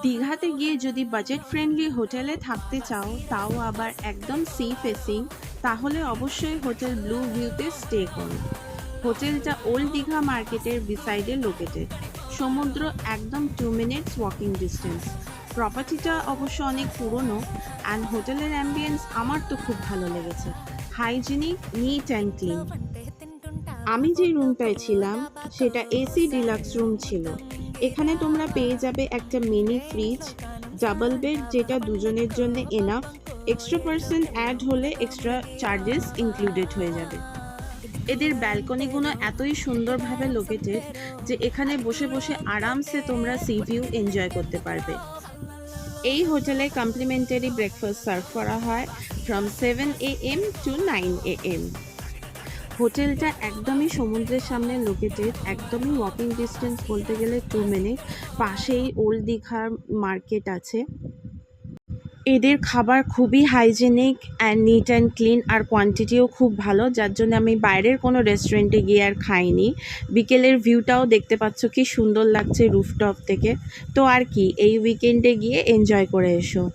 দীঘাতে গিয়ে যদি বাজেট ফ্রেন্ডলি হোটেলে থাকতে চাও, তাও আবার একদম সি ফেসিং, তাহলে অবশ্যই হোটেল ব্লু ভিউতে স্টে করো। হোটেলটা ওল্ড দীঘা মার্কেটের বিসাইডে লোকেটেড। সমুদ্র একদম 2 মিনিটস ওয়াকিং ডিস্টেন্স। প্রপার্টিটা অবশ্য অনেক পুরনো, অ্যান্ড হোটেলের অ্যাম্বিয়েন্স আমার তো খুব ভালো লেগেছে। Hygienic, NEET and clean. আমি যে রুমটায় ছিলাম সেটা এসি ডিলাক্স রুম ছিল। এখানে তোমরা পেয়ে যাবে একটা মিনি ফ্রিজ, ডাবল বেড যেটা দুজনের জন্য এনাফ। এক্সট্রা পার্সন অ্যাড হলে এক্সট্রা চার্জেস ইনক্লুডেড হয়ে যাবে। এদের ব্যালকনিগুলো এতই সুন্দরভাবে লোকেটেড যে এখানে বসে বসে আরামসে তোমরা সি ভিউ এনজয় করতে পারবে। এই হোটেলে কমপ্লিমেন্টারি ব্রেকফাস্ট সার্ভ করা হয় ফ্রম 7 AM to 9 AM। হোটেলটা একদমই সমুদ্রের সামনে লোকেটেড, একদমই ওয়াকিং ডিস্টেন্স বলতে গেলে 2 মিনিট। পাশেই ওল্ড দীঘার মার্কেট আছে। এদের খাবার খুবই hygienic and neat and clean, আর কোয়ান্টিটিও খুব ভালো, যার জন্য আমি বাইরের কোনো রেস্টুরেন্টে গিয়ে আর খাইনি। বিকেলের ভিউটাও দেখতে পাচ্ছ কি সুন্দর লাগছে রুফটপ থেকে। তো আর কি, এই উইকেন্ডে গিয়ে এনজয় করে এসো।